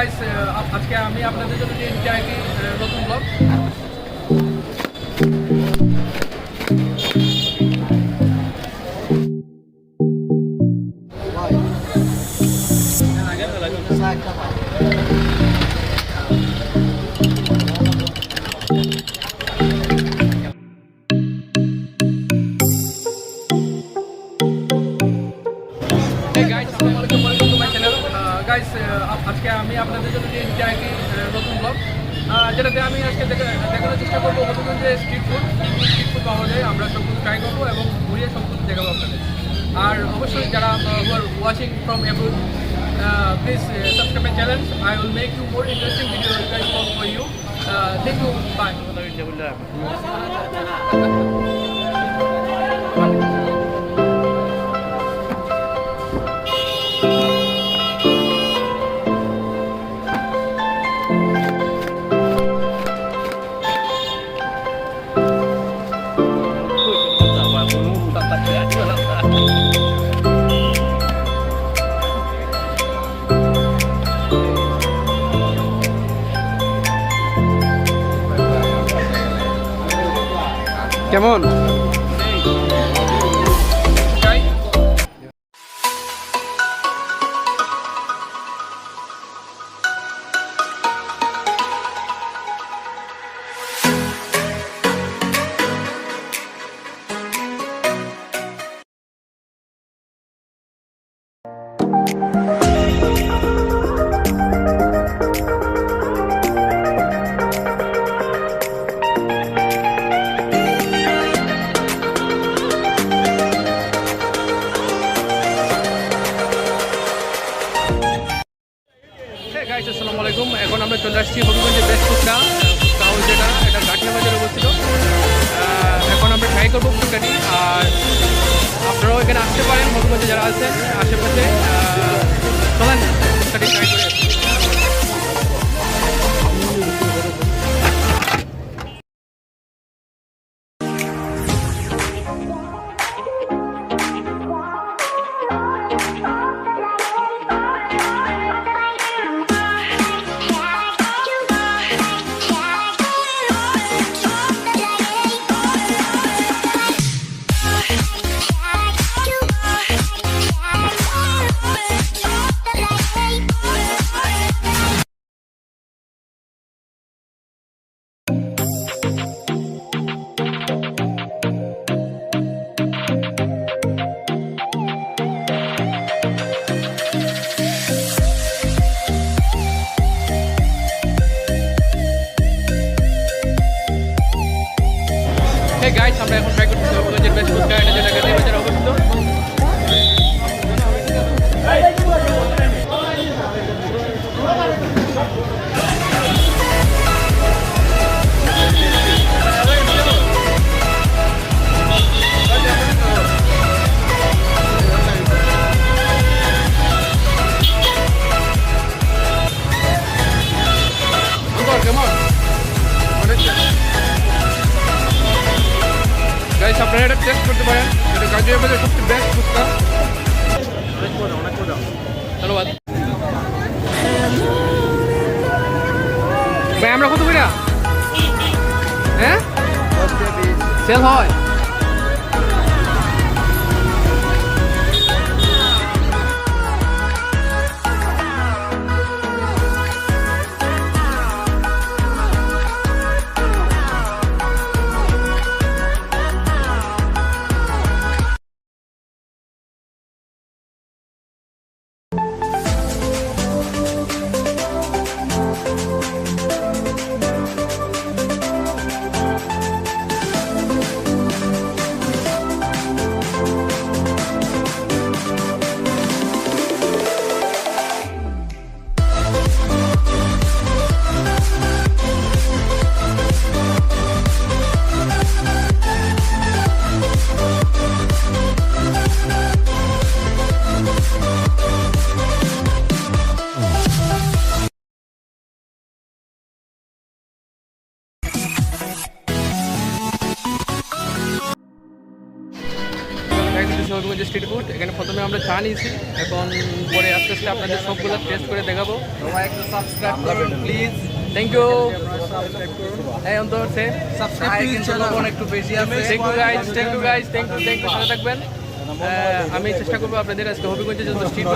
Guys, আজকে আমি আপনাদের জন্য নিয়ে এসেছি আরেকটি নতুন ব্লগ। আজকে আমি আপনাদের জন্য নিয়ে এসেছি আরেকটি নতুন ব্লগ, যেটাতে আমি আজকে দেখানোর চেষ্টা করবো হবিগঞ্জে স্ট্রিট ফুড পাওয়া যায়। আমরা সব কিছু ট্রাই করবো এবং ঘুরিয়ে সব কিছু দেখাবো আপনাদের। আর অবশ্যই যারা watching from abroad, please subscribe my channel. I will make you more interesting video guys for you. Thank you, bye. কেমন? গাইস, আসসালামু আলাইকুম। এখন আমরা চলে আসছি হবিগঞ্জের বেস্ট ফুচকা হাউস, এটা গাঠিয়া বাজারে অবস্থিত। এখন আমরা ট্রাই করবো ফুচকাটি। আর আপনারাও এখানে আসতে পারেন, হবিগঞ্জে যারা আছেন আশেপাশে। চলেন ফুচকাটি ট্রাই করে। গাইস, আমরা এখন ট্রাই করতেছি হবিগঞ্জের বেস্ট ফুচকা, এটা যেটা গাঠিয়া বাজারে অবস্থিত। গাইস, আপনারা এটা টেস্ট করতে পারেন। এটা গাঠিয়া বাজারের সবচেয়ে বেস্ট ফুচকা। অনেক মজা। ধন্যবাদ ভাই। আমরা কত করে হ্যাঁ সেল হয়? হচ্ছে হবিগঞ্জের স্ট্রিট ফুড। এখানে প্রথমে আমরা চা নিয়েছি, এখন পরে আস্তে আস্তে আপনাদের সবগুলো টেস্ট করে দেখাবো। সবাই একটু সাবস্ক্রাইব করুন প্লিজ। Thank you. এই অন্তর সে সাবস্ক্রাইব কিন্তু একটু বেশি আছে। Thank you guys, thank you সাথে থাকবেন। আমি চেষ্টা করবো আপনাদের আজকে হবিগঞ্জে যত স্ট্রিট